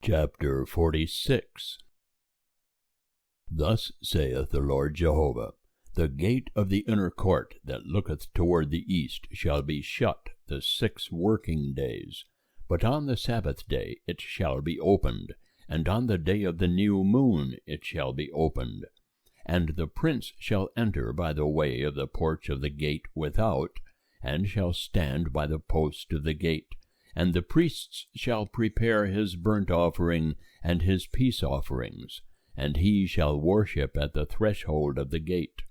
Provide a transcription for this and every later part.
Chapter 46. Thus saith the Lord Jehovah, The gate of the inner court that looketh toward the east shall be shut the 6 working days, but on the Sabbath day it shall be opened, and on the day of the new moon it shall be opened. And the prince shall enter by the way of the porch of the gate without, and shall stand by the post of the gate. And the priests shall prepare his burnt offering and his peace offerings, and he shall worship at the threshold of the gate.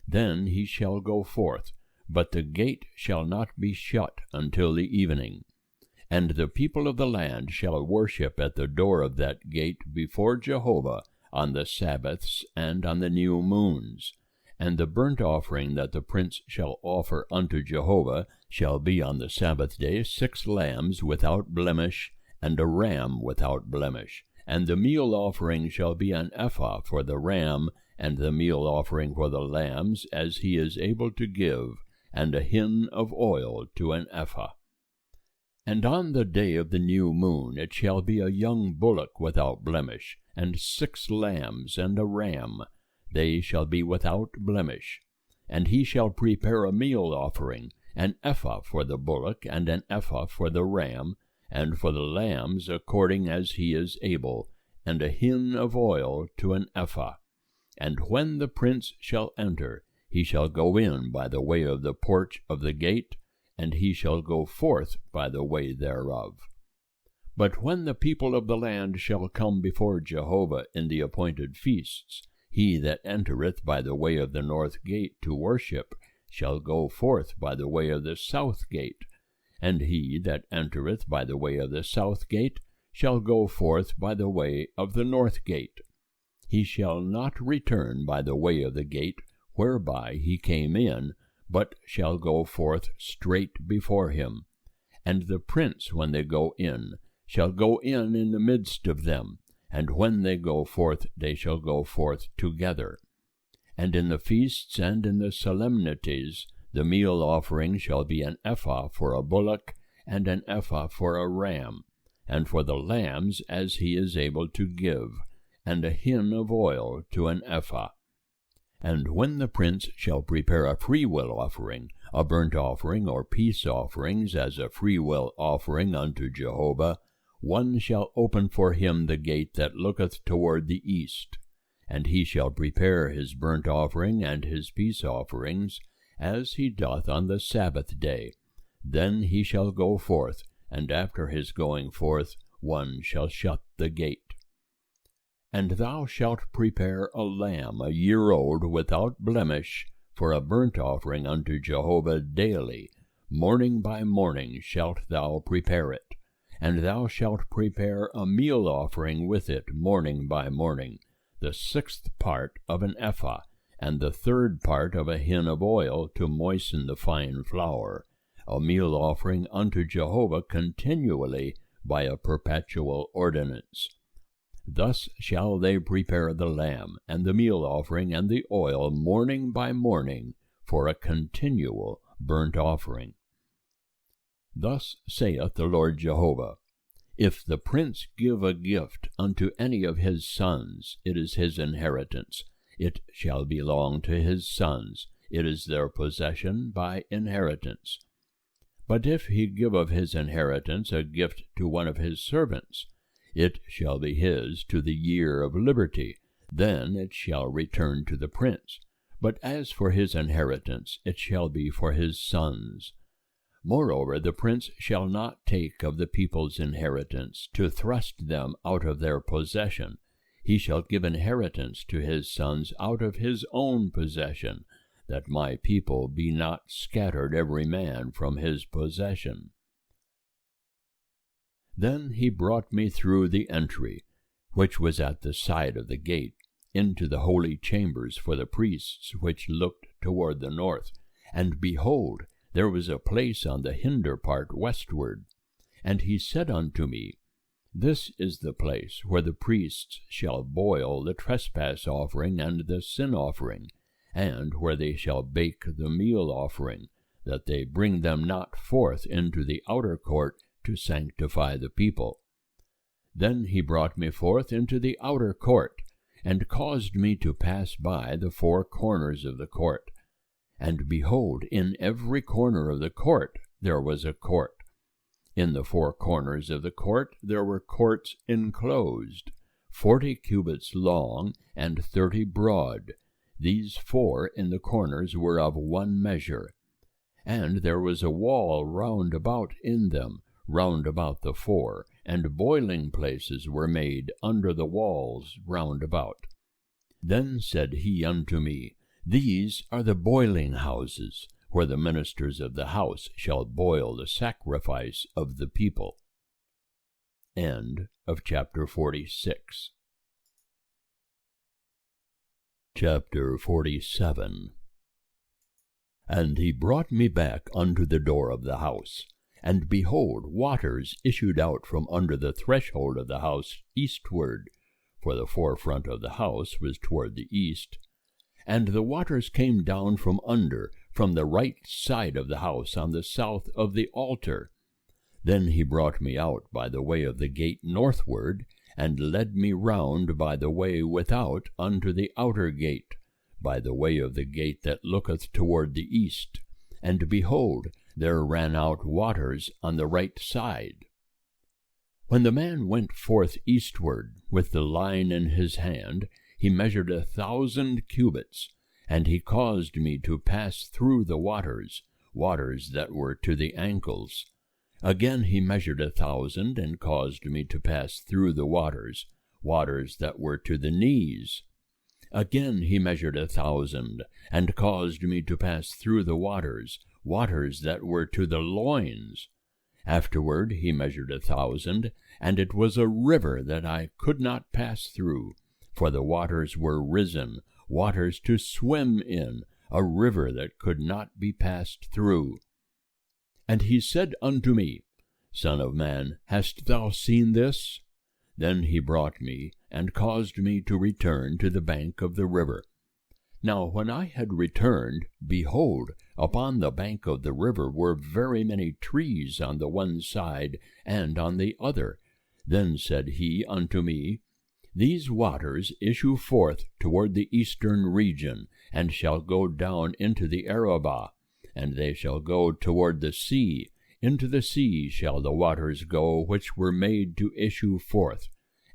Then he shall go forth, but the gate shall not be shut until the evening. And the people of the land shall worship at the door of that gate before Jehovah on the Sabbaths and on the new moons. And the burnt offering that the prince shall offer unto Jehovah shall be on the Sabbath day 6 lambs without blemish, and a ram without blemish. And the meal offering shall be an ephah for the ram, and the meal offering for the lambs, as he is able to give, and a hin of oil to an ephah. And on the day of the new moon it shall be a young bullock without blemish, and 6 lambs, and a ram. They shall be without blemish. And he shall prepare a meal offering, an ephah for the bullock, and an ephah for the ram, and for the lambs according as he is able, and a hin of oil to an ephah. And when the prince shall enter, he shall go in by the way of the porch of the gate, and he shall go forth by the way thereof. But when the people of the land shall come before Jehovah in the appointed feasts, he that entereth by the way of the north gate to worship shall go forth by the way of the south gate, and he that entereth by the way of the south gate shall go forth by the way of the north gate. He shall not return by the way of the gate whereby he came in, but shall go forth straight before him. And the prince, when they go in, shall go in the midst of them, and when they go forth, they shall go forth together. And in the feasts and in the solemnities, the meal offering shall be an ephah for a bullock, and an ephah for a ram, and for the lambs as he is able to give, and a hin of oil to an ephah. And when the prince shall prepare a freewill offering, a burnt offering or peace offerings as a freewill offering unto Jehovah, one shall open for him the gate that looketh toward the east. And he shall prepare his burnt offering and his peace offerings, as he doth on the Sabbath day. Then he shall go forth, and after his going forth one shall shut the gate. And thou shalt prepare a lamb 1 year old without blemish for a burnt offering unto Jehovah daily. Morning by morning shalt thou prepare it. And thou shalt prepare a meal offering with it morning by morning, the 6th part of an ephah, and the 3rd part of a hin of oil to moisten the fine flour, a meal offering unto Jehovah continually by a perpetual ordinance. Thus shall they prepare the lamb, and the meal offering, and the oil morning by morning, for a continual burnt offering. Thus saith the Lord Jehovah, If the prince give a gift unto any of his sons, it is his inheritance. It shall belong to his sons. It is their possession by inheritance. But if he give of his inheritance a gift to one of his servants, it shall be his to the year of liberty. Then it shall return to the prince. But as for his inheritance, it shall be for his sons. Moreover, the prince shall not take of the people's inheritance to thrust them out of their possession. He shall give inheritance to his sons out of his own possession, that my people be not scattered every man from his possession. Then he brought me through the entry, which was at the side of the gate, into the holy chambers for the priests, which looked toward the north. And behold, there was a place on the hinder part westward. And he said unto me, This is the place where the priests shall boil the trespass offering and the sin offering, and where they shall bake the meal offering, that they bring them not forth into the outer court to sanctify the people. Then he brought me forth into the outer court, and caused me to pass by the four corners of the court. And behold, in every corner of the court there was a court. In the four corners of the court there were courts enclosed, 40 cubits long and 30 broad. These four in the corners were of one measure. And there was a wall round about in them, round about the four, and boiling places were made under the walls round about. Then said he unto me, These are the boiling houses, where the ministers of the house shall boil the sacrifice of the people. End of chapter 46. Chapter 47. And he brought me back unto the door of the house, and behold, waters issued out from under the threshold of the house eastward, for the forefront of the house was toward the east. And the waters came down from under, from the right side of the house on the south of the altar. Then he brought me out by the way of the gate northward, and led me round by the way without unto the outer gate, by the way of the gate that looketh toward the east. And behold, there ran out waters on the right side. When the man went forth eastward with the line in his hand, he measured 1,000 cubits, and he caused me to pass through the waters, waters that were to the ankles. Again he measured 1,000, and caused me to pass through the waters, waters that were to the knees. Again he measured 1,000, and caused me to pass through the waters, waters that were to the loins. Afterward he measured 1,000, and it was a river that I could not pass through, for the waters were risen, waters to swim in, a river that could not be passed through. And he said unto me, Son of man, hast thou seen this? Then he brought me, and caused me to return to the bank of the river. Now when I had returned, behold, upon the bank of the river were very many trees on the one side and on the other. Then said he unto me, These waters issue forth toward the eastern region, and shall go down into the Arabah, and they shall go toward the sea. Into the sea shall the waters go which were made to issue forth,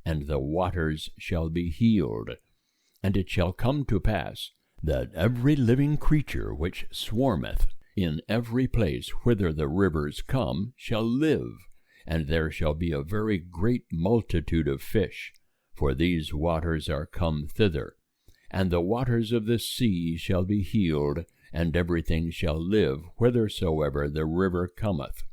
and the waters shall be healed. And it shall come to pass, that every living creature which swarmeth in every place whither the rivers come shall live, and there shall be a very great multitude of fish, for these waters are come thither. And the waters of the sea shall be healed, and everything shall live whithersoever the river cometh.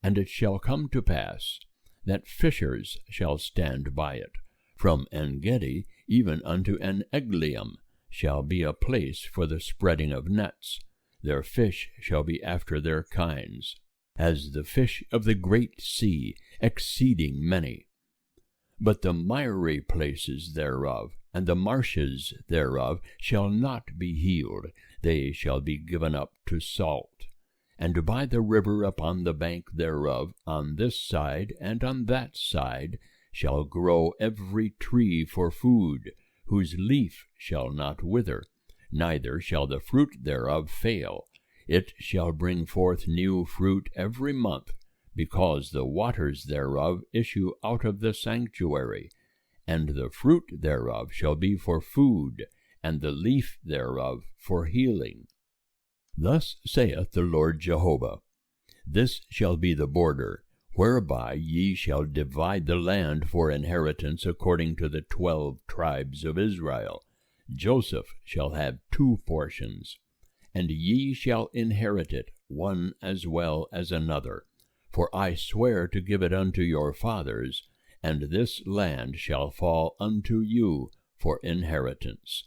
And it shall come to pass, that fishers shall stand by it. From En-gedi even unto En-eglaim shall be a place for the spreading of nets. Their fish shall be after their kinds, as the fish of the great sea, exceeding many. But the miry places thereof, and the marshes thereof, shall not be healed, they shall be given up to salt. And by the river upon the bank thereof, on this side and on that side, shall grow every tree for food, whose leaf shall not wither, neither shall the fruit thereof fail. It shall bring forth new fruit every month, because the waters thereof issue out of the sanctuary. And the fruit thereof shall be for food, and the leaf thereof for healing. Thus saith the Lord Jehovah, This shall be the border, whereby ye shall divide the land for inheritance according to the 12 tribes of Israel. Joseph shall have 2 portions, and ye shall inherit it, one as well as another. For I swear to give it unto your fathers, and this land shall fall unto you for inheritance.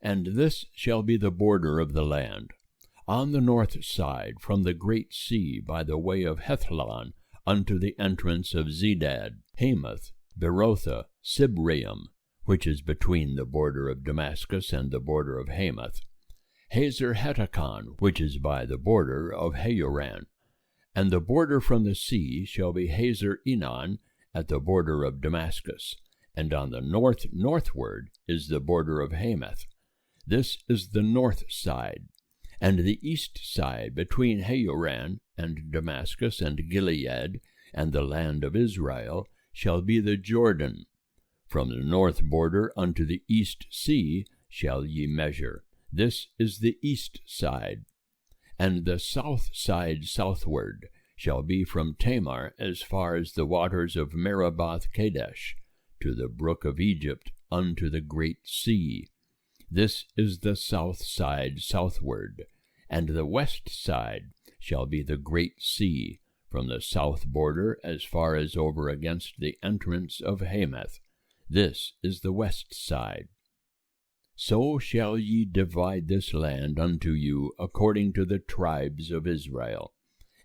And this shall be the border of the land. On the north side, from the great sea by the way of Hethlon, unto the entrance of Zedad, Hamath, Berotha, Sibraim, which is between the border of Damascus and the border of Hamath, Hazer Hetakon, which is by the border of Hauran. And the border from the sea shall be Hazer Enon, at the border of Damascus, and on the northward is the border of Hamath. This is the north side. And the east side between Hauran and Damascus and Gilead and the land of Israel shall be the Jordan. From the north border unto the east sea shall ye measure. This is the east side. And the south side southward shall be from Tamar as far as the waters of Merabath Kadesh, to the brook of Egypt unto the great sea. This is the south side southward. And the west side shall be the great sea, from the south border as far as over against the entrance of Hamath. This is the west side. So shall ye divide this land unto you according to the tribes of Israel.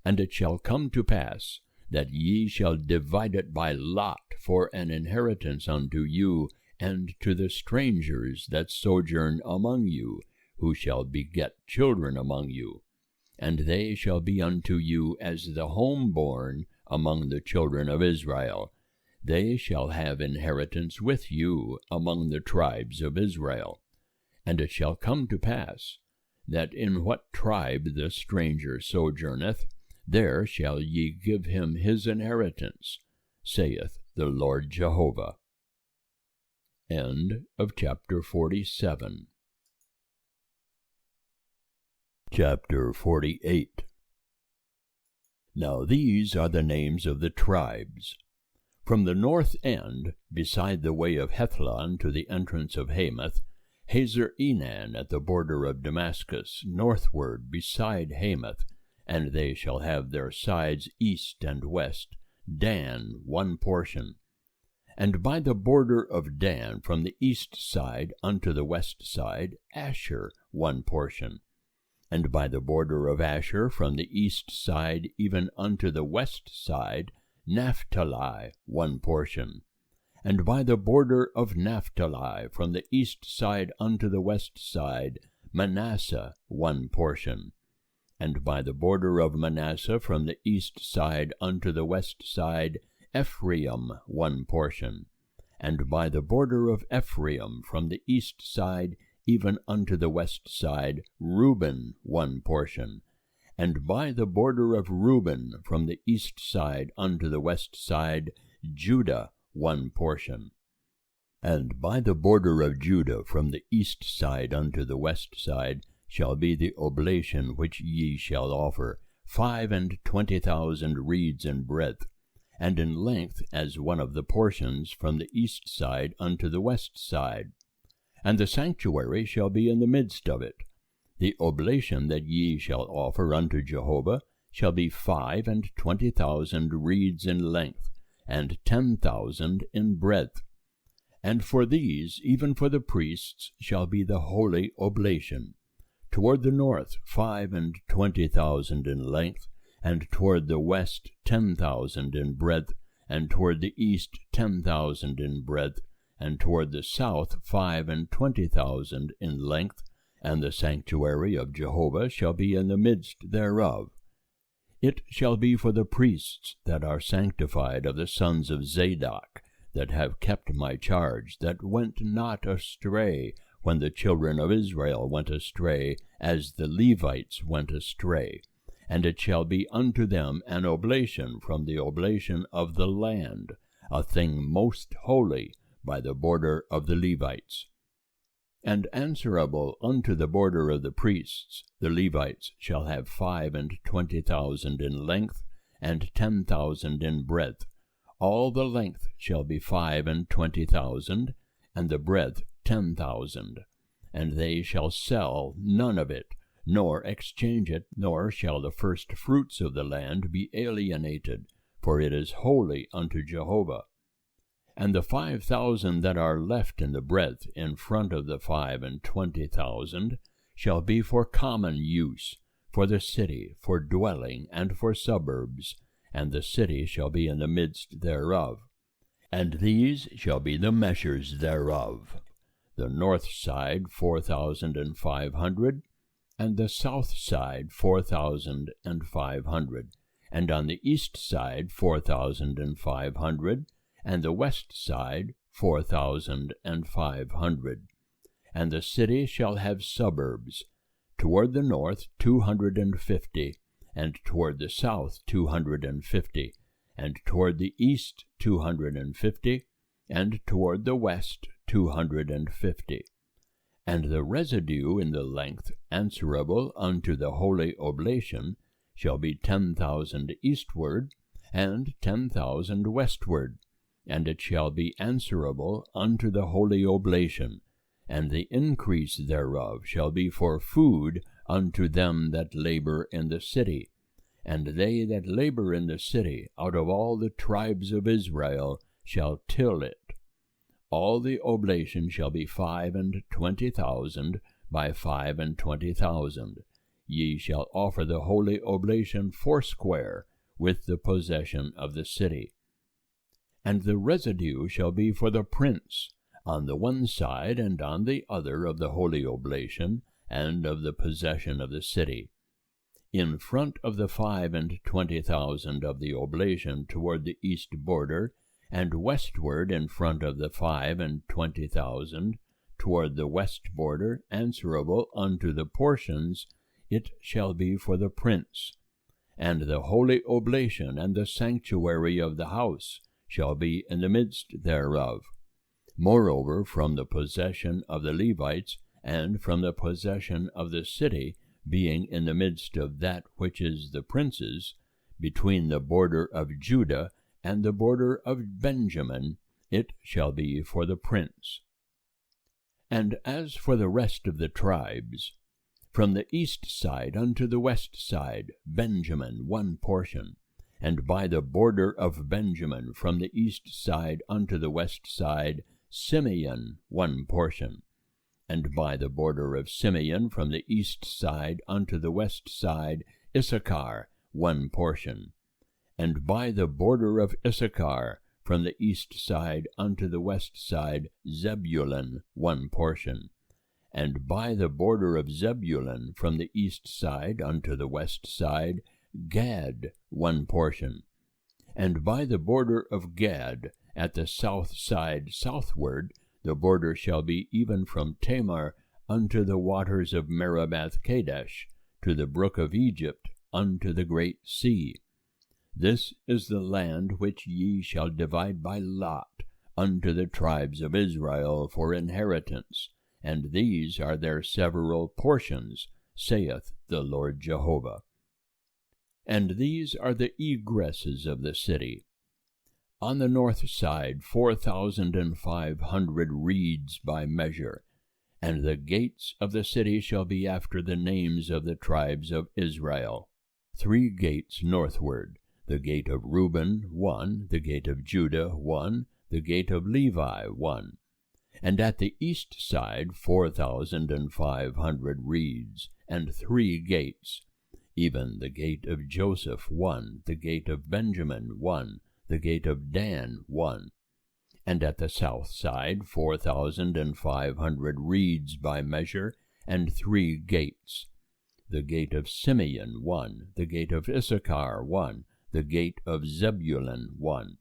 And it shall come to pass that ye shall divide it by lot for an inheritance unto you and to the strangers that sojourn among you, who shall beget children among you. And they shall be unto you as the homeborn among the children of Israel. They shall have inheritance with you among the tribes of Israel. And it shall come to pass, that in what tribe the stranger sojourneth, there shall ye give him his inheritance, saith the Lord Jehovah. End of chapter 47. Chapter 48. Now these are the names of the tribes. From the north end, beside the way of Hethlon to the entrance of Hamath, Hazar-Enan at the border of Damascus, northward beside Hamath, and they shall have their sides east and west, Dan one portion. And by the border of Dan from the east side unto the west side, Asher one portion. And by the border of Asher from the east side even unto the west side, Naphtali one portion. And by the border of Naphtali from the east side unto the west side, Manasseh one portion. And by the border of Manasseh from the east side unto the west side, Ephraim one portion. And by the border of Ephraim from the east side even unto the west side, Reuben one portion. And by the border of Reuben from the east side unto the west side, Judah one portion. And by the border of Judah from the east side unto the west side shall be the oblation which ye shall offer, 25,000 reeds in breadth, and in length as one of the portions from the east side unto the west side. And the sanctuary shall be in the midst of it. The oblation that ye shall offer unto Jehovah shall be 25,000 reeds in length, and 10,000 in breadth. And for these, even for the priests, shall be the holy oblation. Toward the north 25,000 in length, and toward the west 10,000 in breadth, and toward the east 10,000 in breadth, and toward the south 25,000 in length, and the sanctuary of Jehovah shall be in the midst thereof. It shall be for the priests that are sanctified of the sons of Zadok, that have kept my charge, that went not astray when the children of Israel went astray, as the Levites went astray. And it shall be unto them an oblation from the oblation of the land, a thing most holy, by the border of the Levites. And answerable unto the border of the priests, the Levites shall have 25,000 in length, and 10,000 in breadth. All the length shall be 25,000, and the breadth 10,000. And they shall sell none of it, nor exchange it, nor shall the first fruits of the land be alienated, for it is holy unto Jehovah. And the 5,000 that are left in the breadth in front of the 25,000 shall be for common use, for the city, for dwelling, and for suburbs, and the city shall be in the midst thereof. And these shall be the measures thereof: the north side 4,500, and the south side 4,500, and on the east side 4,500, and the west side 4,500. And the city shall have suburbs, toward the north 250, and toward the south 250, and toward the east 250, and toward the west 250. And the residue in the length answerable unto the holy oblation shall be 10,000 eastward, and 10,000 westward, and it shall be answerable unto the holy oblation, and the increase thereof shall be for food unto them that labor in the city. And they that labor in the city out of all the tribes of Israel shall till it. All the oblation shall be 25,000 by 25,000. Ye shall offer the holy oblation foursquare, with the possession of the city. And the residue shall be for the prince, on the one side and on the other of the holy oblation, and of the possession of the city. In front of the 25,000 of the oblation toward the east border, and westward in front of the 25,000 toward the west border, answerable unto the portions, it shall be for the prince. And the holy oblation and the sanctuary of the house shall be in the midst thereof. Moreover, from the possession of the Levites, and from the possession of the city, being in the midst of that which is the prince's, between the border of Judah and the border of Benjamin, it shall be for the prince. And as for the rest of the tribes, from the east side unto the west side, Benjamin one portion, and by the border of Benjamin from the east side unto the west side, Simeon one portion, and by the border of Simeon from the east side unto the west side, Issachar one portion, and by the border of Issachar from the east side unto the west side, Zebulun one portion, and by the border of Zebulun from the east side unto the west side, Gad one portion, and by the border of Gad at the south side southward, the border shall be even from Tamar unto the waters of Merabath Kadesh, to the brook of Egypt, unto the great sea. This is the land which ye shall divide by lot unto the tribes of Israel for inheritance, and these are their several portions, saith the Lord Jehovah. And these are the egresses of the city. On the north side 4,500 reeds by measure, and the gates of the city shall be after the names of the tribes of Israel. 3 gates northward, the gate of Reuben 1, the gate of Judah 1, the gate of Levi 1. And at the east side 4,500 reeds, and 3 gates, even the gate of Joseph 1, the gate of Benjamin 1, the gate of Dan 1. And at the south side 4,500 reeds by measure, and 3 gates, the gate of Simeon 1, the gate of Issachar 1, the gate of Zebulun 1.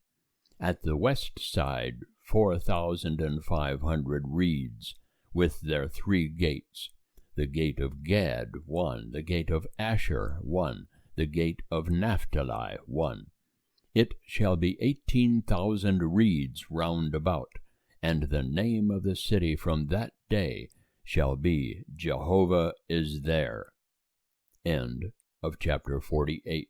At the west side 4,500 reeds, with their 3 gates, the gate of Gad 1, the gate of Asher 1, the gate of Naphtali 1. It shall be 18,000 reeds round about, and the name of the city from that day shall be Jehovah is there. End of chapter 48.